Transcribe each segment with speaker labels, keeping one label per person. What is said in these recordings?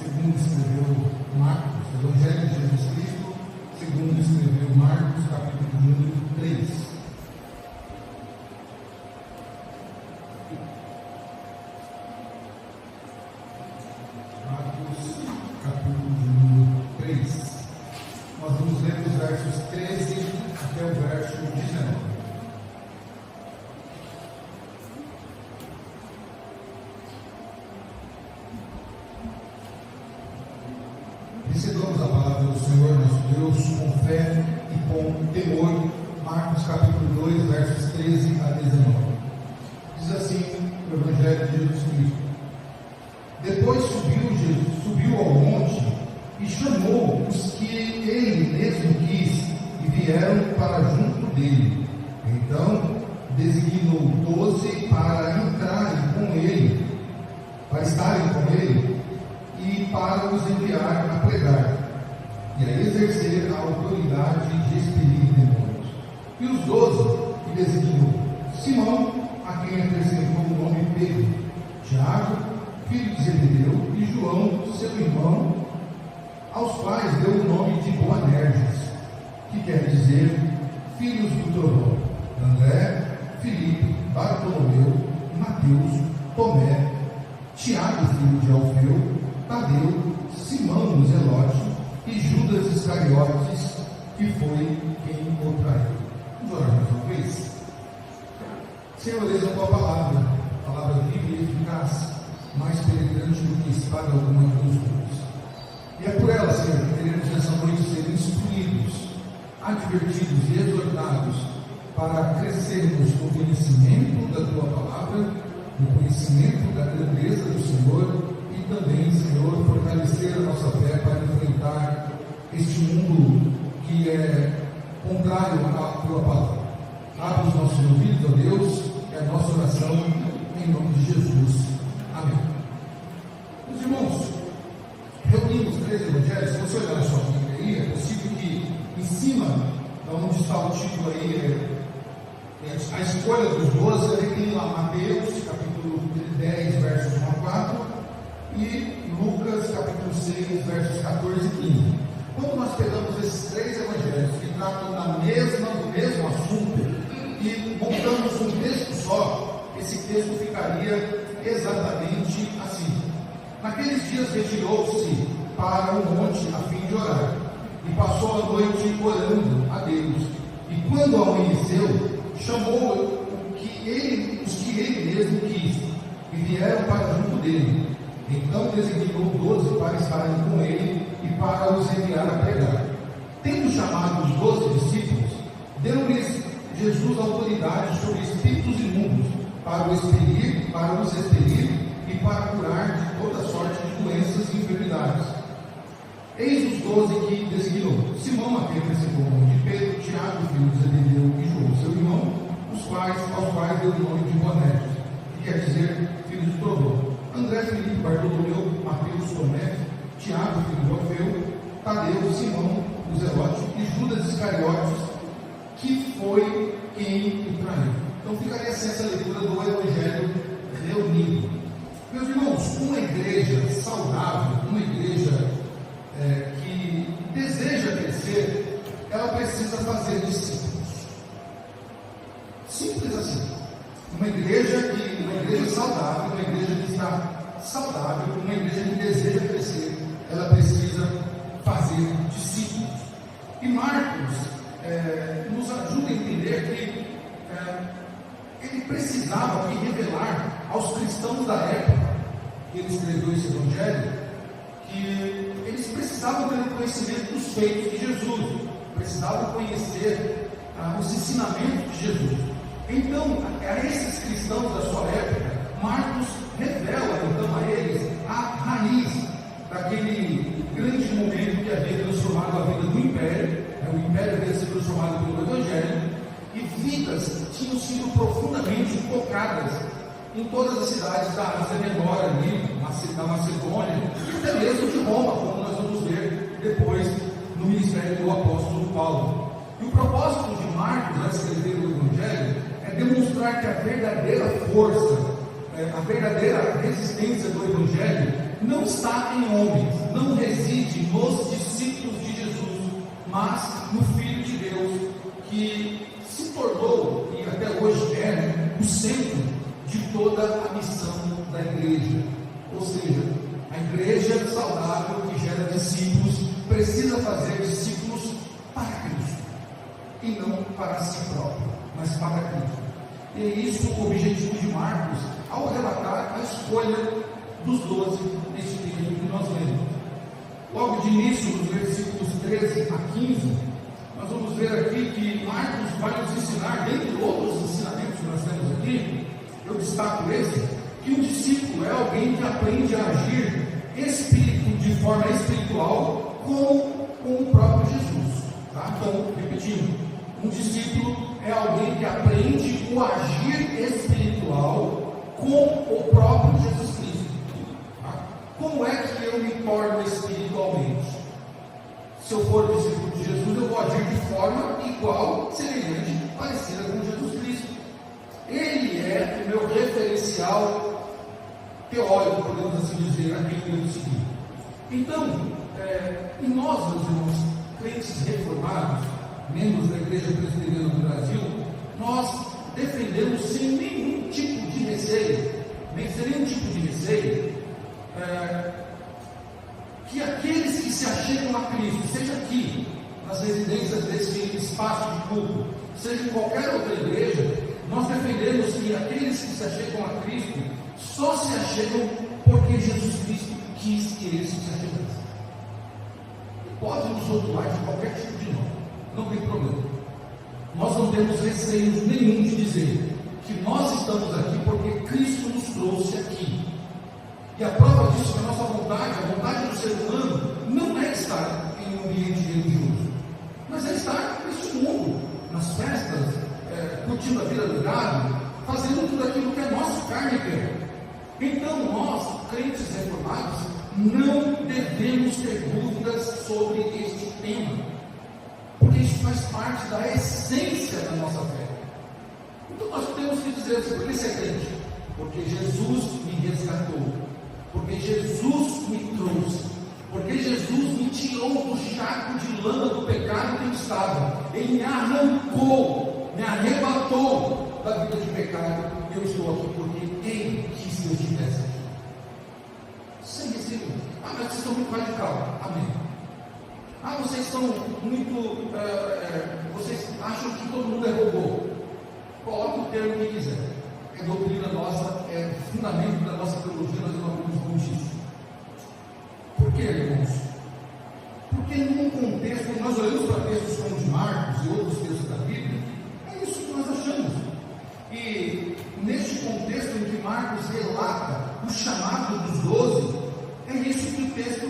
Speaker 1: segundo escreveu Marcos, Evangelho de Jesus Cristo, segundo escreveu Marcos, capítulo número 3. Marcos, capítulo número 3. Nós vamos ler os versos 13 até o verso 19. Recebamos a palavra do Senhor nosso Deus com fé e com temor. Marcos capítulo 2, versos 13 a 19. Diz assim o Evangelho de Jesus Cristo: Depois subiu ao monte e chamou os que ele mesmo quis e vieram para junto dele. Então designou 12 para entrarem com ele, para estarem com ele e para os enviar a pregar e a exercer a autoridade de expelir demônios. E os 12 que designou: Simão, a quem acrescentou o nome Pedro, Tiago, filho de Zebedeu, e João, seu irmão, aos quais deu o nome de Boanerges, que quer dizer filhos do trovão, André, Filipe, Bartolomeu, Mateus, Tomé, Tiago, filho de Alfeu, Tadeu, Simão o Zelote e Judas Iscariotes, que foi quem o traiu. Vamos orar mais uma vez. Senhor, eis a tua palavra viva e eficaz, mais penetrante do que espada alguma de dois gumes. E é por ela, Senhor, que queremos nessa noite ser instruídos, advertidos e exortados para crescermos no conhecimento da tua palavra, no conhecimento da grandeza do Senhor, e também, Senhor, fortalecer a nossa fé para enfrentar este mundo que é contrário à tua palavra. Abre os nossos ouvidos, ó Deus, é a nossa oração em nome de Jesus. Amém. Meus irmãos, reunimos 3 evangelhos. Se você olhar na sua Bíblia aí, é possível que em cima, onde está o título aí, a escolha dos 12, ele tem lá Mateus, capítulo 10, versos 1 a 4, e Lucas, capítulo 6, versos 14 e 15. Quando nós pegamos esses 3 evangelhos que tratam do mesmo assunto e montamos um texto só, esse texto ficaria exatamente assim: Naqueles dias retirou-se para um monte a fim de orar, e passou a noite orando a Deus. E quando amanheceu, chamou os que ele mesmo quis, e vieram para junto dele. Então designou 12 para estarem com ele e para os enviar a pregar. Tendo chamado os 12 discípulos, deu-lhes Jesus autoridade sobre espíritos imundos, para os expelir e para curar de toda sorte de doenças e enfermidades. Eis os 12 que designou: Simão, a quem acrescentou o nome de Pedro, Tiago, filho de Zebedeu, e João, seu irmão, aos quais deu o nome de Boanerges, que quer dizer filhos do trovão, André, Filipe, Bartolomeu, Mateus, Tomé, Tiago, filho de Alfeu, Tadeu, Simão o Zelote e Judas Iscariotes, que foi quem o traiu. Então ficaria assim essa leitura do Evangelho reunido. Meus irmãos, uma igreja saudável, uma igreja que deseja crescer, ela precisa fazer discípulos. Simples assim. Uma igreja saudável, uma igreja que está saudável, uma igreja que deseja crescer, ela precisa fazer discípulos. E Marcos nos ajuda a entender que ele precisava revelar aos cristãos da época que ele escreveu esse evangelho, que eles precisavam ter o conhecimento dos feitos de Jesus, precisavam conhecer os ensinamentos de Jesus. Então, a esses cristãos da sua época, Marcos revela então a eles a raiz daquele grande momento que havia transformado a vida do Império. O Império havia sido transformado pelo Evangelho, e vidas tinham sido profundamente tocadas em todas as cidades da Ásia Menor, ali, da Macedônia, e até mesmo de Roma, como nós vamos ver depois no ministério do apóstolo Paulo. E o propósito de Marcos, ao escrever o Evangelho, é demonstrar que a verdadeira força, a verdadeira resistência do Evangelho não está em homens, não reside nos discípulos de Jesus, mas no Filho de Deus, que se tornou, e até hoje é, o centro de toda a missão da igreja. Ou seja, a igreja saudável que gera discípulos precisa fazer discípulos para Cristo, e não para si próprio, mas para Cristo. E é isso o objetivo de Marcos ao relatar a escolha dos 12 neste livro que nós lemos. Logo de início, nos versículos 13 a 15, nós vamos ver aqui que Marcos vai nos ensinar, dentre outros ensinamentos que nós temos aqui, eu destaco esse, que um discípulo é alguém que aprende a agir de forma espiritual com o próprio Jesus. Tá? Então, repetindo, um discípulo é alguém que aprende o agir espiritual com o próprio Jesus Cristo. Tá? Como é que eu me torno espiritualmente? Se eu for discípulo de Jesus, eu vou agir de forma igual, semelhante, parecida com Jesus Cristo. Ele é o meu referencial teórico, podemos assim dizer, a quem eu devo seguir. Então, e nós, meus irmãos, crentes reformados, membros da Igreja Presbiteriana do Brasil, nós defendemos sem nenhum tipo de receio, que aqueles que se achegam a Cristo, seja aqui, nas residências desse espaço de culto, seja em qualquer outra igreja, nós defendemos que aqueles que se achegam a Cristo só se achegam porque Jesus Cristo quis que eles se achegassem. Pode nos rotular de qualquer tipo de nome, não tem problema. Nós não temos receio nenhum de dizer que nós estamos aqui porque Cristo nos trouxe aqui. E a prova disso é que a nossa vontade, a vontade do ser humano, não é estar em um ambiente religioso, mas é estar neste mundo, nas festas, curtindo a vida do gado, fazendo tudo aquilo que a nossa carne quer. Então nós, crentes reformados, não devemos ter dúvidas sobre este tema, porque isso faz parte da essência da nossa fé. Então nós temos que dizer assim: por que você é crente? Porque Jesus me resgatou, porque Jesus me trouxe, porque Jesus me tirou do charco de lama do pecado que eu estava. Ele me arrancou, me arrebatou da vida de pecado. Eu estou aqui porque Ele quis que eu estivesse aqui. Sem receio. Mas vocês estão muito radical. Amém. Vocês estão muito. Vocês acham que todo mundo é robô. Coloque o termo que quiser. É doutrina nossa, é fundamento da nossa teologia, nós não abrimos mão disso. Por que, irmãos? Porque num contexto, quando nós olhamos para textos como de Marcos e outros textos da Bíblia, é isso que nós achamos. E neste contexto em que Marcos relata o chamado dos 12, é isso que o texto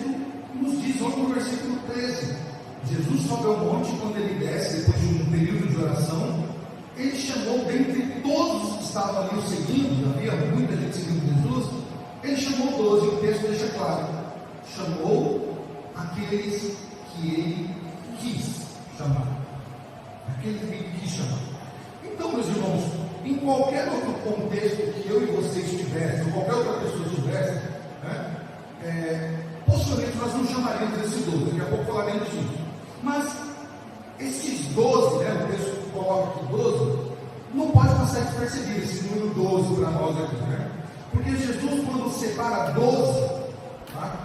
Speaker 1: nos diz, olha no versículo 13. Jesus sobe ao monte, quando ele desce, depois de um período de oração, ele chamou dentre todos os que estavam ali o seguindo, havia muita gente seguindo Jesus, ele chamou 12, o texto deixa claro, chamou aqueles que ele quis chamar, aqueles que ele quis chamar. Então, meus irmãos, em qualquer outro contexto que eu e você estivesse, ou qualquer outra pessoa estivesse, possivelmente nós não chamaríamos esses 12, daqui a pouco falaremos disso. Mas esses 12, o texto coloca aqui 12, não pode passar despercebido esse número 12 para nós aqui, porque Jesus, quando separa 12,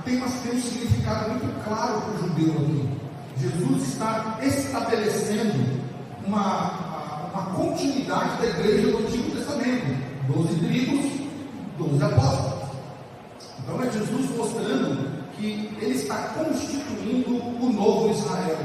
Speaker 1: tem um significado muito claro para o judeu aqui. Jesus está estabelecendo uma continuidade da igreja do Antigo Testamento, 12 tribos, 12 apóstolos. Então é Jesus mostrando que ele está constituindo o novo Israel,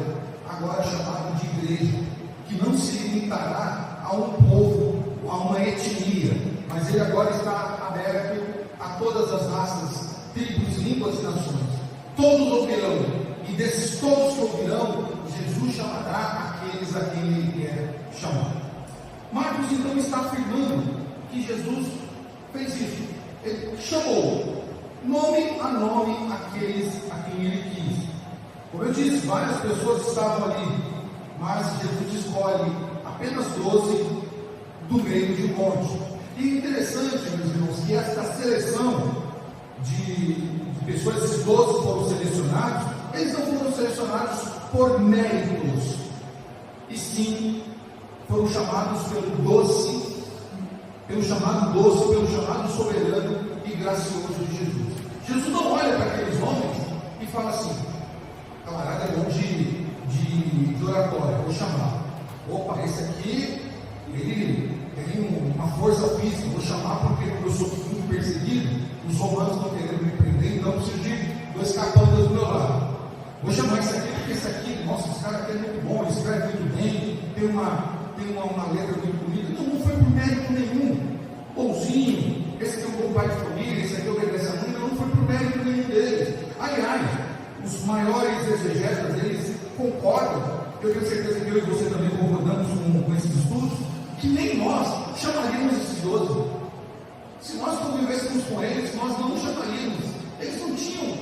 Speaker 1: agora chamado de igreja, que não se limitará a um povo, a uma etnia, mas ele agora está aberto a todas as raças, tribos, línguas e nações. Todos ouvirão, e desses todos que ouvirão, Jesus chamará aqueles a quem ele quer chamar. Marcos então está afirmando que Jesus fez isso. Ele chamou nome a nome aqueles a quem ele quis. Como eu disse, várias pessoas estavam ali, mas Jesus escolhe apenas 12 do meio de um monte. E interessante, meus irmãos, que esta seleção de pessoas, esses 12 foram selecionados, eles não foram selecionados por méritos, e sim foram chamados pelo chamado soberano e gracioso de Jesus. Jesus não olha para aqueles homens e fala assim: camarada é bom de oratória, vou chamar. Opa, esse aqui, ele tem uma força física, vou chamar porque eu sou muito perseguido, os romanos estão querendo me prender, então eu preciso de 2 capangas do meu lado. Vou chamar esse aqui porque esse aqui, nossa, esse cara aqui é muito bom, ele escreve muito bem, tem uma letra muito bonita. Não foi por mérito nenhum. Bonzinho, esse aqui é um bom pai de família, esse aqui obedece a mãe, não foi por mérito nenhum deles. Aliás, os maiores exegetas, eles concordam, eu tenho certeza que eu e você também concordamos com esses estudos, que nem nós chamaríamos esses 12. Se nós convivêssemos com eles, nós não chamaríamos. Eles não tinham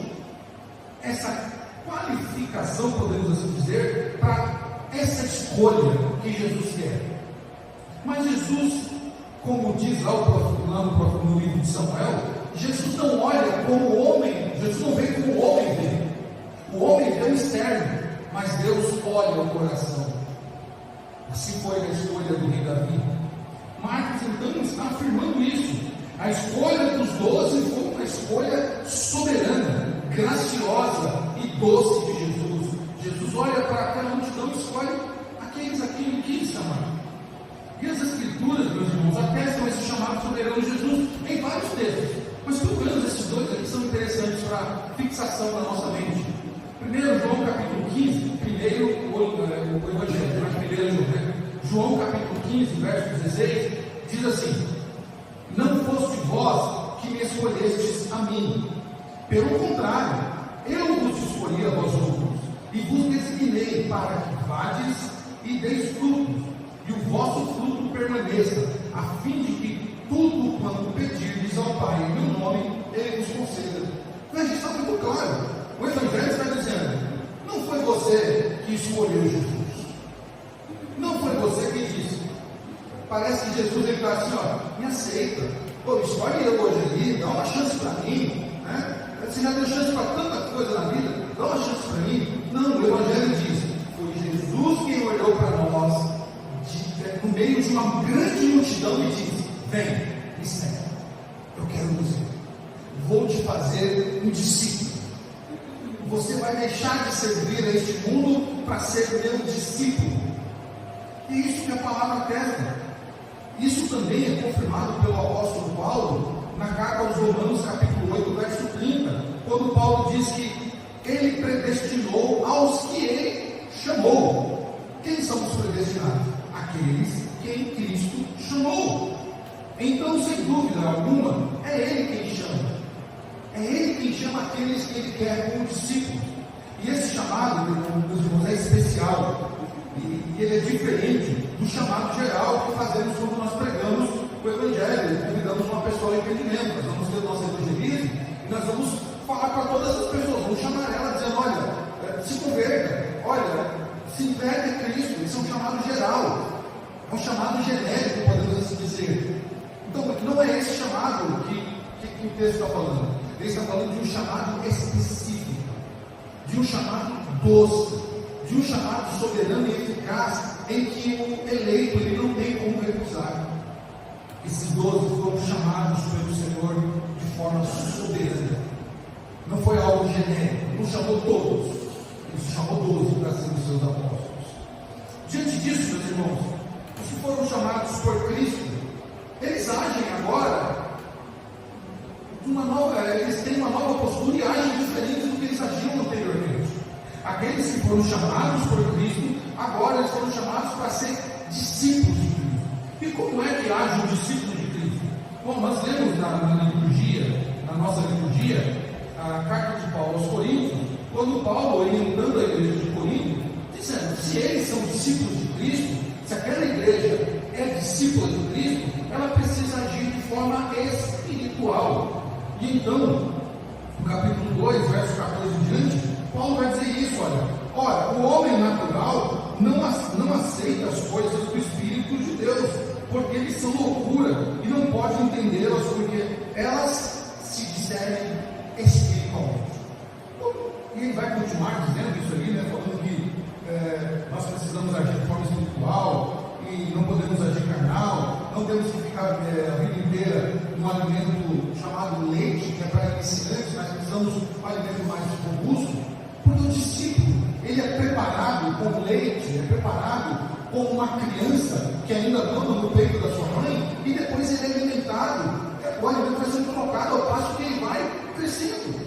Speaker 1: essa qualificação, podemos assim dizer, para essa escolha que Jesus quer. Mas Jesus, como diz lá no livro de Samuel, Jesus não olha como o homem, Jesus não vê como o homem vê. O homem vê o externo, mas Deus olha o coração. Assim foi a escolha do rei Davi. Marcos então está afirmando isso. A escolha dos 12 foi uma escolha soberana, graciosa e doce de Jesus. Jesus olha para aquela multidão e escolhe aqueles a quem ele quis chamar. E as Escrituras, meus irmãos, atestam esse chamado soberano de Jesus em vários textos. Mas pelo menos esses 2 aqui são interessantes para fixação na nossa mente. 1 João capítulo 15, o Evangelho, mas primeiro João, né? João capítulo 15, verso 16, diz assim: não foste vós que me escolhestes a mim, pelo contrário, eu vos escolhi a vós outros, e vos designei para que vades e deis frutos, e o vosso fruto permaneça, a fim de que tudo quanto pedirdes ao Pai em meu nome, Ele vos conceda. Mas está muito claro. O Evangelho está dizendo: não foi você que escolheu Jesus, não foi você que disse. Parece que Jesus está assim: ó, me aceita, pô, escolhe eu hoje ali, dá uma chance para mim, né? Você já deu chance para tanta coisa na vida, dá uma chance para mim. Não, o Evangelho diz: foi Jesus quem olhou para nós, no meio de uma grande multidão, e disse: vem, me segue, eu quero você, vou te fazer um discípulo. Você vai deixar de servir a este mundo para ser meu discípulo. E isso que a palavra atesta. Isso também é confirmado pelo apóstolo Paulo na carta aos Romanos, capítulo 8, verso 30, quando Paulo diz que ele predestinou aos que ele chamou. Quem são os predestinados? Aqueles que em Cristo chamou. Então, sem dúvida alguma, é Ele quem chama. É Ele quem chama aqueles que Ele quer como discípulos. E esse chamado, meus irmãos, é especial. E ele é diferente do chamado geral que fazemos quando nós pregamos o Evangelho e convidamos uma pessoa ao arrependimento. Nós vamos ter o nosso evangelismo e nós vamos falar para todas as pessoas, vamos chamar ela dizendo: olha, se converta, olha, se entregue a Cristo. Isso é um chamado geral, é um chamado genérico, podemos assim dizer. Então, não é esse chamado que o texto está falando. Ele está falando de um chamado específico, de um chamado doce, de um chamado soberano e eficaz, em que o eleito ele não tem como recusar. Esses 12 foram chamados pelo Senhor de forma soberana. Não foi algo genérico, não chamou todos, ele chamou 12 para serem os seus apóstolos. Diante disso, meus irmãos, os que foram chamados por Cristo, eles agem agora eles têm uma nova postura e agem diferente do que eles agiam anteriormente. Aqueles que foram chamados por Cristo, agora eles foram chamados para ser discípulos de Cristo. E como é que age um discípulo de Cristo? Bom, nós lemos na nossa liturgia, a carta de Paulo aos Coríntios, quando Paulo, orientando a igreja de Corinto, dizendo: se eles são discípulos de Cristo, se aquela igreja é discípula de Cristo, ela precisa agir de forma espiritual. E então, no capítulo 2, verso 14 em diante, Paulo vai dizer isso: olha, o homem natural não aceita as coisas do Espírito de Deus, porque eles são loucura e não pode entendê-las, porque elas se discernem espiritualmente. um alimento chamado leite, que é para iniciantes, mas precisamos de um alimento mais robusto, porque o discípulo, ele é preparado com leite, é preparado como uma criança que ainda mama no peito da sua mãe, e depois ele é alimentado. O alimento vai sendo colocado ao passo que ele vai crescendo.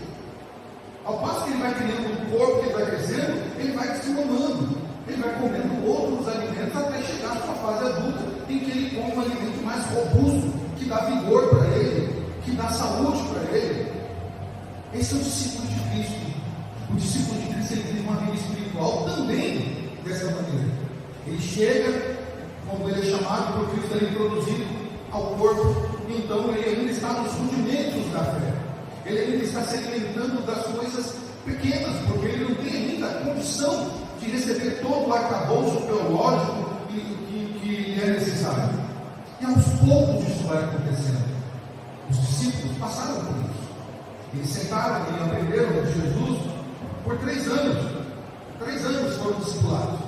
Speaker 1: Ao passo que ele vai criando um corpo, que ele vai crescendo, ele vai se mamando. Ele vai comendo outros alimentos até chegar à sua fase adulta, em que ele come um alimento mais robusto, que dá vigor para ele, que dá saúde para ele. Esse é o discípulo de Cristo. O discípulo de Cristo, ele tem uma vida espiritual também dessa maneira. Ele chega, como ele é chamado por Cristo, ele é introduzido ao corpo, então ele ainda está nos rudimentos da fé. Ele ainda está se alimentando das coisas pequenas, porque ele não tem ainda a condição de receber todo o arcabouço teológico que lhe é necessário. E aos poucos isso vai acontecendo. Os discípulos passaram por isso. Eles sentaram e aprenderam de Jesus por 3 anos. 3 anos foram discipulados.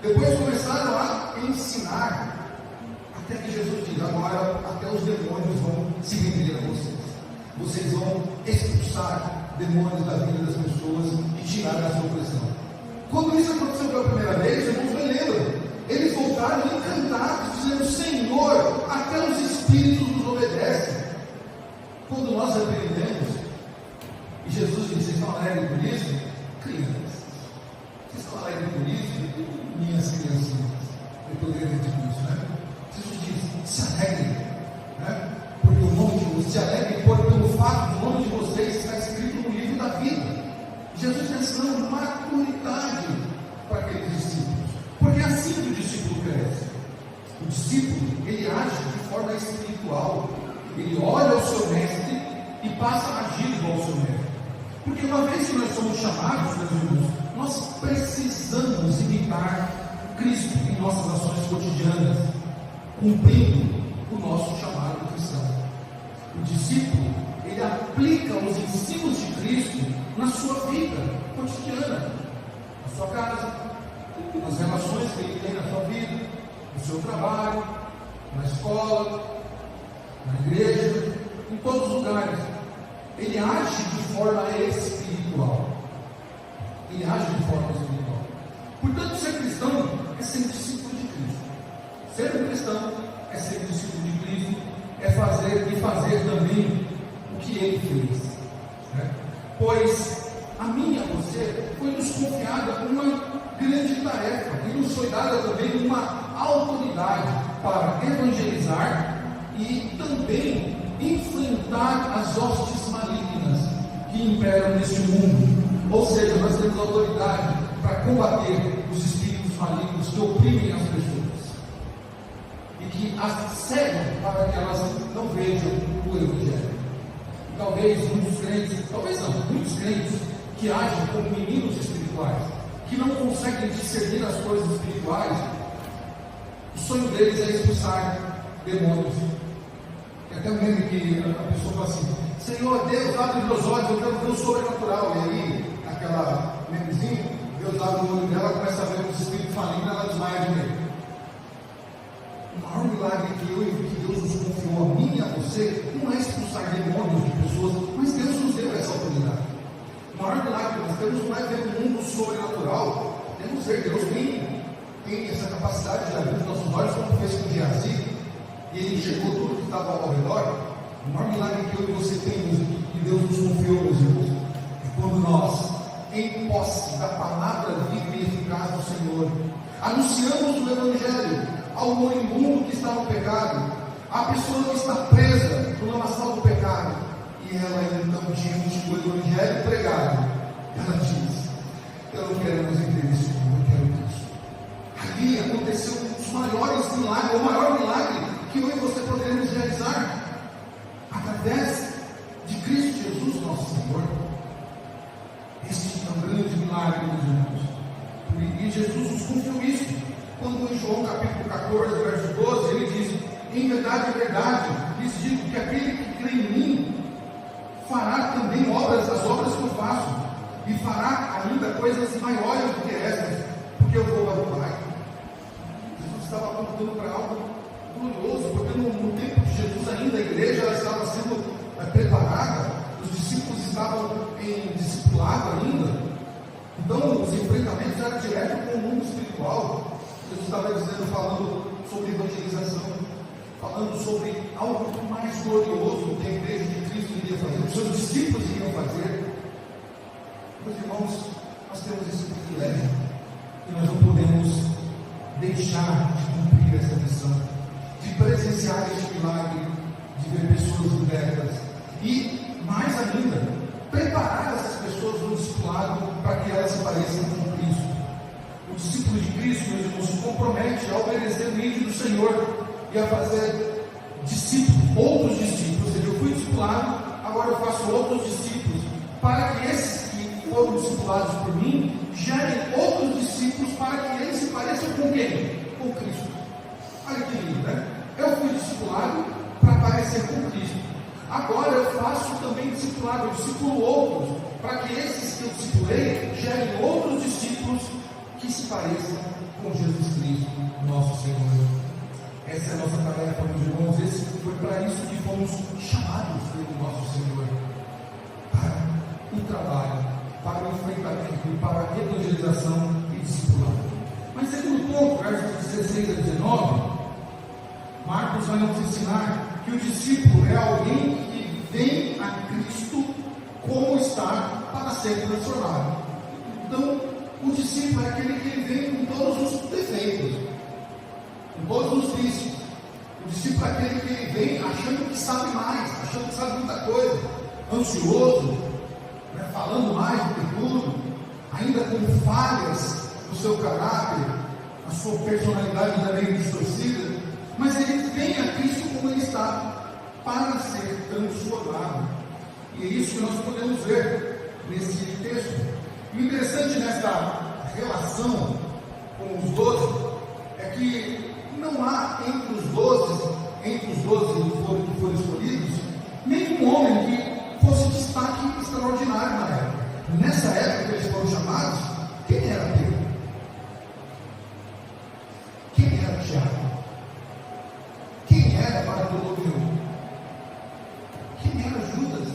Speaker 1: Depois começaram a ensinar, até que Jesus diz: agora até os demônios vão se render a vocês. Vocês vão expulsar demônios da vida das pessoas e tirar a sua opressão. Quando isso aconteceu pela primeira vez, irmãos, me lembram, eles voltaram encantados, dizendo: Senhor, até os espíritos nos obedecem. Quando nós aprendemos, e Jesus disse: vocês estão alegres por isso? Crianças, vocês estão alegres por isso? Minhas criancinhas. Eu poderia ter dito isso, né? Jesus diz: se alegrem, né? Porque o nome de vocês, se alegrem pelo fato do nome de vocês estar escrito no livro da vida. Jesus está ensinando maturidade para aqueles discípulos, porque é assim que o discípulo cresce. O discípulo, ele age de forma espiritual, ele olha ao seu mestre e passa a agir igual ao seu mestre. Porque uma vez que nós somos chamados, meus irmãos, nós precisamos imitar Cristo em nossas ações cotidianas, cumprindo o nosso chamado cristão. O discípulo, ele aplica os ensinos de Cristo na sua vida cotidiana, na sua casa, nas relações que ele tem na sua vida, no seu trabalho, na escola, na igreja, em todos os lugares. Ele age de forma espiritual. Ele age de forma espiritual. Portanto, ser cristão é ser discípulo de Cristo. Ser um cristão é ser discípulo de Cristo, é fazer também o que ele fez, né? Pois a mim e a você foi nos confiada uma grande tarefa, e nos foi dada também uma autoridade para evangelizar e também enfrentar as hostes malignas que imperam neste mundo. Ou seja, nós temos autoridade para combater os espíritos malignos que oprimem as pessoas e que as cegam para que elas não vejam o Evangelho. Talvez muitos crentes, talvez não, muitos crentes que agem como meninos espirituais, que não conseguem discernir as coisas espirituais, o sonho deles é expulsar demônios. Tem até um meme que a pessoa fala assim: Senhor, Deus, abre meus olhos, eu quero ver o sobrenatural. E aí, aquela memezinha, Deus abre o olho dela, começa a ver os espíritos malignos, ela desmaia de medo. O maior milagre que Deus nos confiou a mim e a você não é expulsar demônios de pessoas, mas Deus nos deu essa autoridade. O maior milagre que nós temos não é ver o mundo sobrenatural, temos ver Deus tem essa capacidade de abrir os nossos olhos, como fez com Geazi, e ele enxergou tudo que estava ao redor. O maior milagre que eu e você temos, que Deus nos confiou, meus irmãos, é quando nós, em posse da palavra viva e eficaz do Senhor, anunciamos o Evangelho ao moribundo que está no pecado, à pessoa que está presa no lamaçal do pecado, e ela então, diante do Evangelho pregado, ela diz: eu não quero mais entender isso, eu quero Cristo. Ali aconteceu um dos maiores milagres, o maior milagre que eu e você poderemos realizar, através de Cristo Jesus, nosso Senhor. Este é um grande milagre, meus irmãos. E Jesus nos confiou isso. Quando em João capítulo 14, verso 12, ele diz: em verdade, lhes digo que aquele que crê em mim fará também as obras que eu faço, e fará ainda coisas maiores do que essas, porque eu vou para o Pai. Jesus estava apontando para algo glorioso, porque no tempo de Jesus ainda a igreja ela estava sendo preparada, os discípulos estavam em discipulado ainda, então os enfrentamentos eram direto com o mundo espiritual. Jesus estava dizendo, falando sobre evangelização, falando sobre algo mais glorioso que a igreja de Cristo iria fazer, os seus discípulos iriam fazer. Meus irmãos, nós temos esse privilégio e nós não podemos deixar de cumprir essa missão, de presenciar este milagre, de ver pessoas libertas e, mais ainda, preparar essas pessoas no discipulado para que elas se pareçam com Cristo. O discípulo de Cristo, meus irmãos, se compromete a obedecer o ídolo do Senhor e a fazer discípulos, outros discípulos. Ou seja, eu fui discipulado, agora eu faço outros discípulos, para que esses que foram discipulados por mim gerem outros discípulos, para que eles se pareçam com quem? Com Cristo. Olha que lindo, né? Eu fui discipulado para parecer com Cristo. Agora eu faço também discipulado, eu discipulo outros, para que esses que eu discipulei gerem outros discípulos que se pareçam com Jesus Cristo, nosso Senhor. Essa é a nossa tarefa, meus irmãos. Esse foi para isso que fomos chamados pelo nosso Senhor, para o trabalho, para o enfrentamento e para a evangelização e discipulado. Mas segundo ponto, versos 16 a 19, Marcos vai nos ensinar que o discípulo é alguém que vem a Cristo como está para ser transformado. Então, o discípulo é aquele que vem com todos os defeitos, com todos os vícios. O discípulo é aquele que vem achando que sabe mais, achando que sabe muita coisa, ansioso, falando mais do que tudo, ainda com falhas no seu caráter, a sua personalidade ainda meio distorcida, mas ele vem a Cristo como ele está, para ser transformado. E é isso que nós podemos ver nesse texto. O interessante nessa relação com os 12 é que não há entre os 12 que foram escolhidos, nenhum homem que fosse destaque extraordinário na época. Nessa época que eles foram chamados, quem era Pedro? Quem era Tiago? Quem era Bartolomeu? Quem era Judas?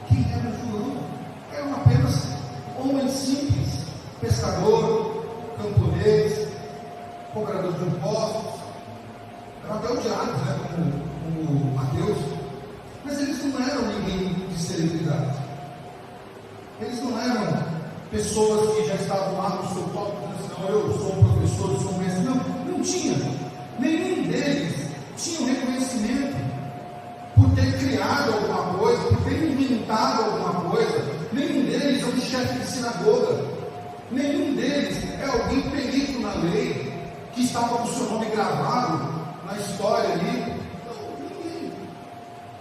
Speaker 1: Quem era João? Eram apenas homens simples, pescador, camponês, cobrador de impostos, eram até odiados, né, como Mateus, mas eles não eram ninguém de celebridade, eles não eram pessoas que já estavam lá no seu toque, dizendo assim, não, eu sou um professor, eu sou um mestre, não tinha, nenhum deles tinha um reconhecimento por ter criado alguma coisa, por ter inventado alguma coisa. Nenhum deles é um chefe de sinagoga, nenhum deles é alguém perito na lei, que estava com o seu nome gravado na história ali. Não, ninguém.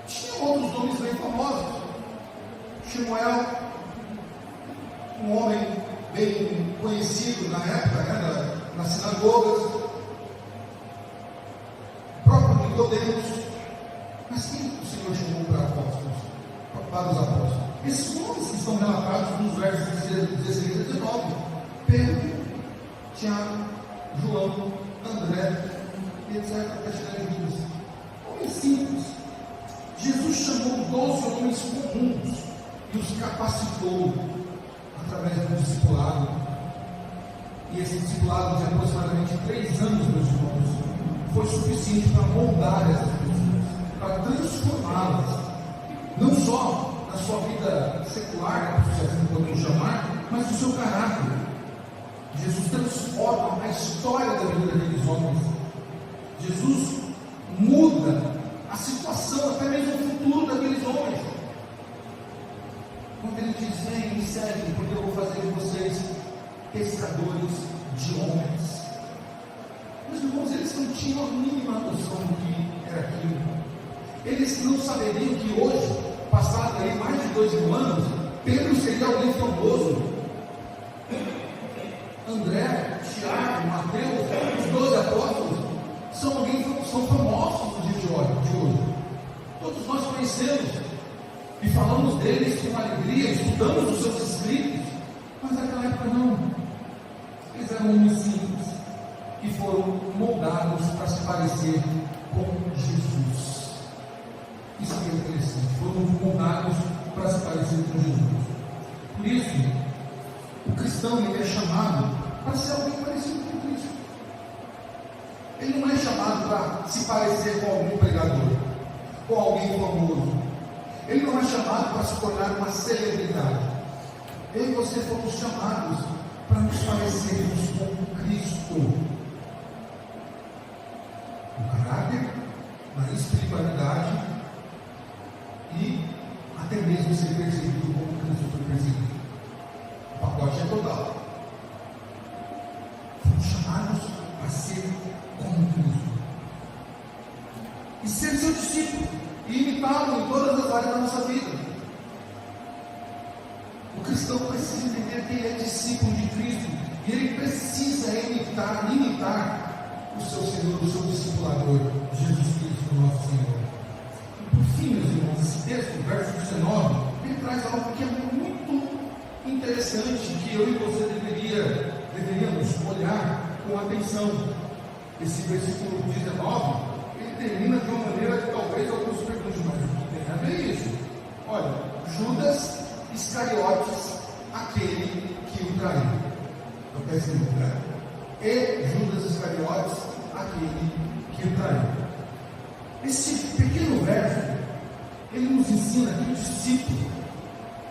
Speaker 1: Tinha outros nomes bem famosos. Samuel, um homem bem conhecido na época, né, nas sinagogas. O próprio Nicodemos. Mas quem o Senhor chamou para apóstolos? Para os apóstolos? Esses nomes estão relatados nos versos 16 e 19. Pedro, Tiago, João, André, etc. Até chegar em Judas. Homens simples. Jesus chamou 12 homens comuns e os capacitou através do discipulado. E esse discipulado de aproximadamente 3 anos, meus irmãos, foi suficiente para moldar essas pessoas, para transformá-las, não só na sua vida secular, se assim podemos chamar, mas no seu caráter. Jesus transforma a história da vida daqueles homens. Jesus muda a situação, até mesmo o futuro daqueles homens. Quando ele diz, vem, me segue, porque eu vou fazer de vocês pescadores de homens. Meus irmãos, eles não tinham a mínima noção do que era aquilo. Eles não saberiam que hoje, passado aí mais de 2000 anos, Pedro seria alguém famoso. André, Tiago, Mateus, os 12 apóstolos, são famosos no dia de hoje. Todos nós conhecemos e falamos deles com alegria, estudamos os seus escritos, mas naquela época não. Eles eram homens simples, que foram foram moldados para se parecer com Jesus. Isso é interessante, foram moldados para se parecer com Jesus. Por isso, o cristão ele é chamado para ser alguém parecido com Cristo. Ele não é chamado para se parecer com algum pregador, com alguém famoso. Ele não é chamado para se tornar uma celebridade. Eu e você fomos chamados para nos parecermos com Cristo. No caráter, na espiritualidade e até mesmo ser perseguido como Cristo foi perseguido. O pacote é total. Fomos chamados para ser como Cristo e ser seu discípulo e imitá-lo em todas as áreas da nossa vida. O cristão precisa entender que ele é discípulo de Cristo e ele precisa imitar o seu Senhor, o seu discipulador, Jesus Cristo, nosso Senhor. E por fim, meus irmãos, esse texto, verso 19, ele traz algo que é muito interessante, que eu e você deveríamos olhar com atenção. Esse versículo 19, ele termina de uma maneira que talvez alguns perguntem, mas o que tem a ver isso? Olha, Judas Iscariotes, aquele que o traiu. Eu peço lembrar. E Judas Iscariotes, aquele que o traiu. Esse pequeno verso, ele nos ensina que o discípulo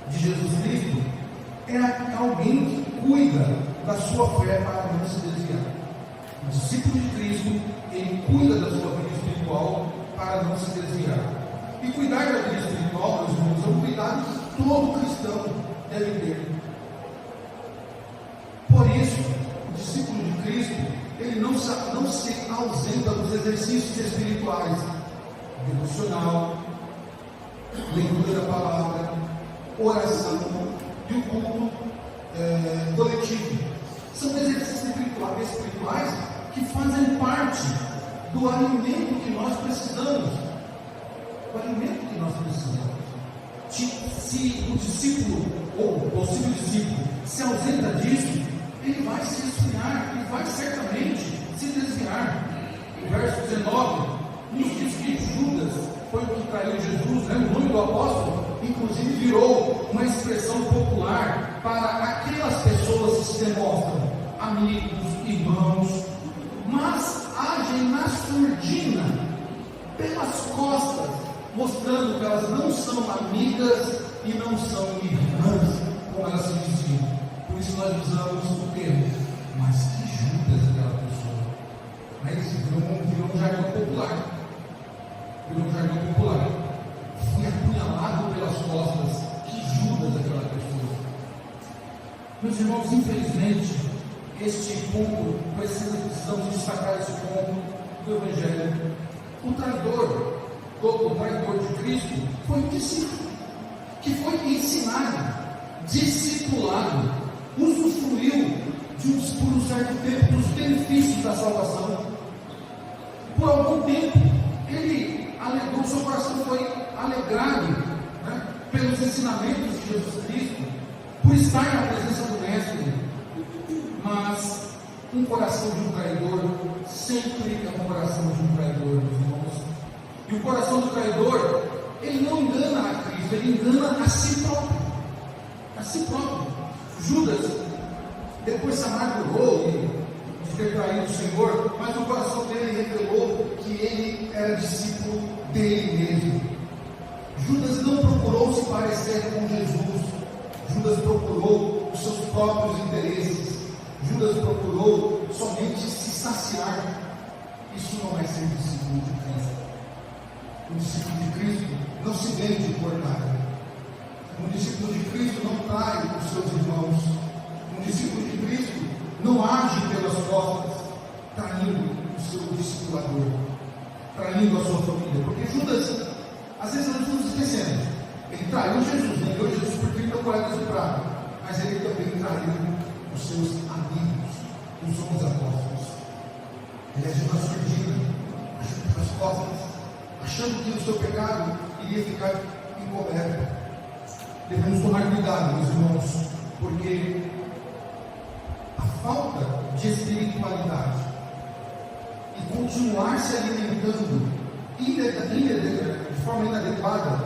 Speaker 1: de Jesus Cristo é alguém que cuida da sua fé para não se desviar. O discípulo de Cristo, ele cuida da sua vida espiritual para não se desviar. E cuidar da vida espiritual, meus irmãos, é um cuidado que todo cristão deve ter. Por isso, o discípulo de Cristo, ele não se ausenta dos exercícios espirituais, devocional, leitura da palavra, oração e o culto coletivo. São exercícios espirituais que fazem parte do alimento que nós precisamos. O alimento que nós precisamos. Se o discípulo, ou o possível discípulo, se ausenta disso, ele vai se esfriar, ele vai certamente se desviar. O verso 19 nos diz que Judas foi o que traiu Jesus, né? O nome do apóstolo, inclusive, virou uma expressão popular para aquelas pessoas que se demonstram amigos, irmãos, mas agem na surdina, pelas costas, mostrando que elas não são amigas e não são irmãs, como elas se diziam. Por isso nós usamos o termo, mas que Judas aquela pessoa. Mas virou um jargão popular. Fui apunhalado pelas costas. Que Judas aquela pessoa. Meus irmãos, infelizmente, este ponto, precisamos destacar esse ponto do Evangelho. O traidor de Cristo foi um discípulo, que foi ensinado, discipulado, usufruiu por um certo tempo dos benefícios da salvação. Por algum tempo, ele alegou, seu coração foi alegrado, né, pelos ensinamentos de Jesus Cristo, por estar na presença do Mestre. Mas um coração de um traidor sempre é um coração de um traidor, meus irmãos. E o coração do traidor, ele não engana a Cristo, ele engana a si próprio. A si próprio. Judas, depois se amargurou de ter traído o Senhor, mas o coração dele revelou que ele era discípulo dele mesmo. Judas não procurou se parecer com Jesus. Judas procurou os seus próprios interesses. Judas procurou somente se saciar. Isso não é ser discípulo de Cristo. Um discípulo de Cristo não se vende por nada. Um discípulo de Cristo não trai os seus irmãos. Um discípulo de Cristo não age pelas costas, traindo o seu discipulador, traindo a sua família. Porque Judas, às vezes nós estamos esquecendo, ele traiu Jesus, negou Jesus por 30 moedas de prata, mas ele também traiu os seus amigos, os 11 apóstolos. Ele agiu na surdina, agiu pelas costas, achando que o seu pecado iria ficar encoberto. Devemos tomar cuidado, meus irmãos, porque a falta de espiritualidade continuar se alimentando de forma inadequada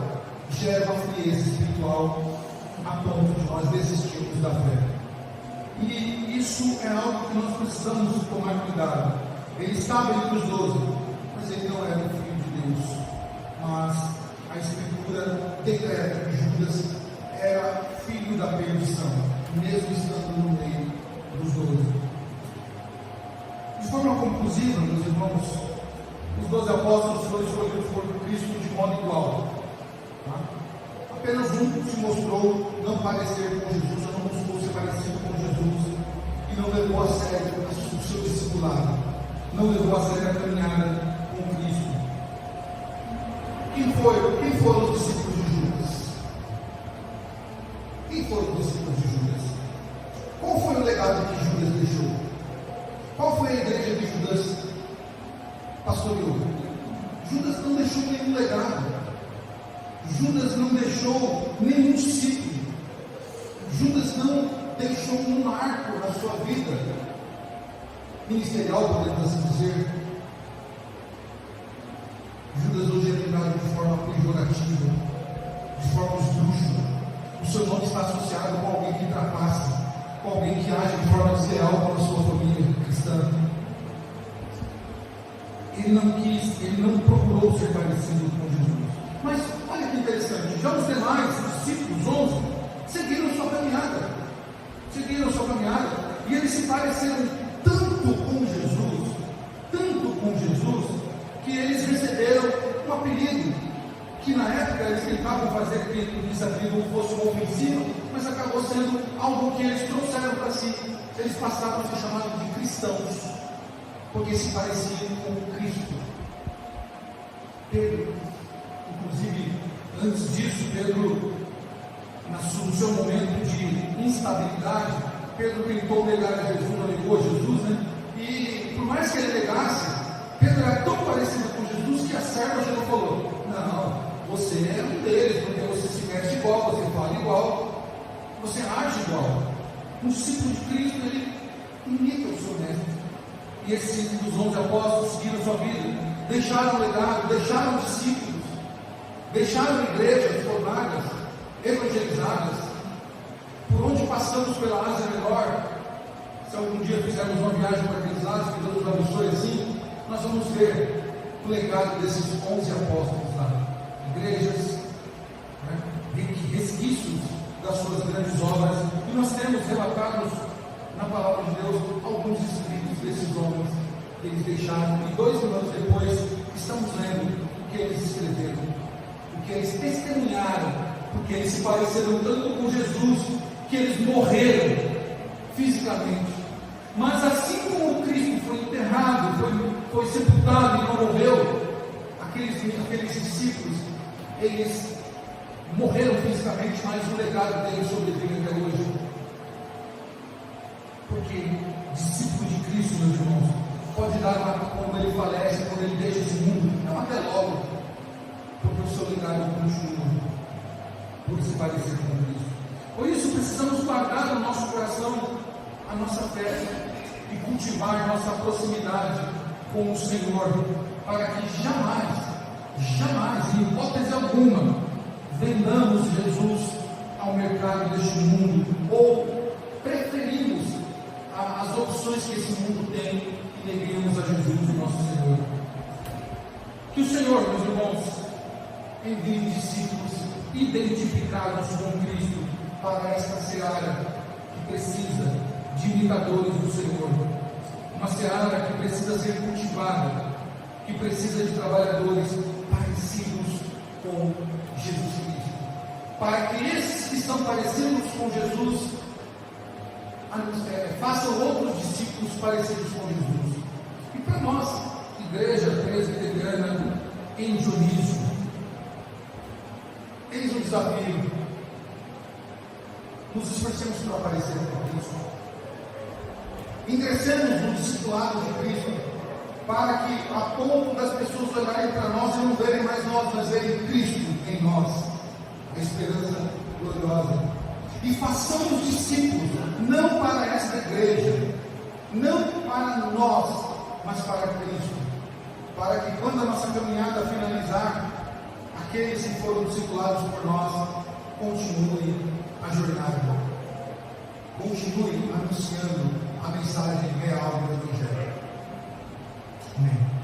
Speaker 1: gera uma frieza espiritual a ponto de nós desistirmos da fé. E isso é algo que nós precisamos tomar cuidado. Ele estava entre os 12, mas ele não era o filho de Deus. Mas a Escritura decreta que Judas era filho da perdição, mesmo estando no meio dos 12. De forma conclusiva, meus irmãos, os 12 apóstolos foram escolhidos por Cristo de modo igual. Tá? Apenas um se mostrou não parecer com Jesus, ou não buscou ser parecido com Jesus, e não levou a sério o seu discipulado, não levou a sério a caminhada com Cristo. Quem foram os discípulos de Judas? Quem foram os discípulos de Judas? Qual foi o legado que Judas deixou? Qual foi a igreja que Judas pastoreou? Judas não deixou nenhum legado. Judas não deixou nenhum discípulo. Judas não deixou um marco na sua vida ministerial, podemos assim dizer. Judas hoje é lembrado de forma pejorativa, de forma esdrúxula. O seu nome está associado com alguém que ultrapassa, com alguém que age de forma desleal com a sua família cristã. Ele não procurou ser parecido com Jesus. Mas olha que interessante, já os demais discípulos, 11, seguiram sua caminhada, e eles se pareceram tanto com Jesus, que eles receberam um apelido, que na época eles tentavam fazer que esse apelido fosse um ofensivo, mas acabou sendo algo que eles trouxeram para si. Eles passaram a ser chamados de cristãos, porque se pareciam com Cristo. Pedro, inclusive, antes disso, Pedro, no seu momento de instabilidade, Pedro tentou negar a Jesus, não negou a Jesus, né? E por mais que ele negasse, Pedro era tão parecido com Jesus que a serva já falou: não, você é um deles, porque você se veste igual, você fala igual, você age igual. Um discípulo de Cristo, ele imita o seu mestre. E esses dos 11 apóstolos seguiram sua vida, deixaram legado, deixaram discípulos, deixaram igrejas formadas, evangelizadas. Por onde passamos pela Ásia Menor, se algum dia fizermos uma viagem para aqueles lados, que Deus nos abençoe assim, nós vamos ver o legado desses 11 apóstolos lá. Igrejas, né, resquícios das suas grandes obras, e nós temos relatados na palavra de Deus alguns escritos desses homens que eles deixaram, e 2000 anos depois estamos lendo o que eles escreveram, o que eles testemunharam, porque eles se pareceram tanto com Jesus que eles morreram fisicamente. Mas assim como Cristo foi enterrado, foi sepultado e não morreu, aqueles discípulos, eles morreram fisicamente, mas o legado deles sobrevive até hoje. Porque discípulo de Cristo, meus irmãos, pode dar quando ele falece, quando ele deixa esse mundo, não até logo, porque o seu legado continua por se parecer com Cristo. Por isso precisamos guardar no nosso coração a nossa fé e cultivar nossa proximidade com o Senhor, para que jamais, em hipótese alguma, vendamos Jesus ao mercado deste mundo, ou preferimos as opções que esse mundo tem e neguemos a Jesus, o nosso Senhor. Que o Senhor, meus irmãos, envie discípulos identificados com Cristo para esta seara que precisa de imitadores do Senhor, uma seara que precisa ser cultivada, que precisa de trabalhadores parecidos com Jesus Cristo, para que esses que estão parecidos com Jesus façam outros discípulos parecidos com Jesus. E para nós, igreja presbiteriana em Dionísio, eis um desafio: nos esforcemos para parecer com Cristo, ingressemos no discipulado de Cristo, para que a ponto das pessoas olharem para nós e não verem mais nós, mas verem Cristo em nós, a esperança gloriosa. E façamos discípulos, não para esta igreja, não para nós, mas para Cristo. para que quando a nossa caminhada finalizar, aqueles que foram discipulados por nós continuem a jornada, continuem anunciando a mensagem real do Evangelho. Amém.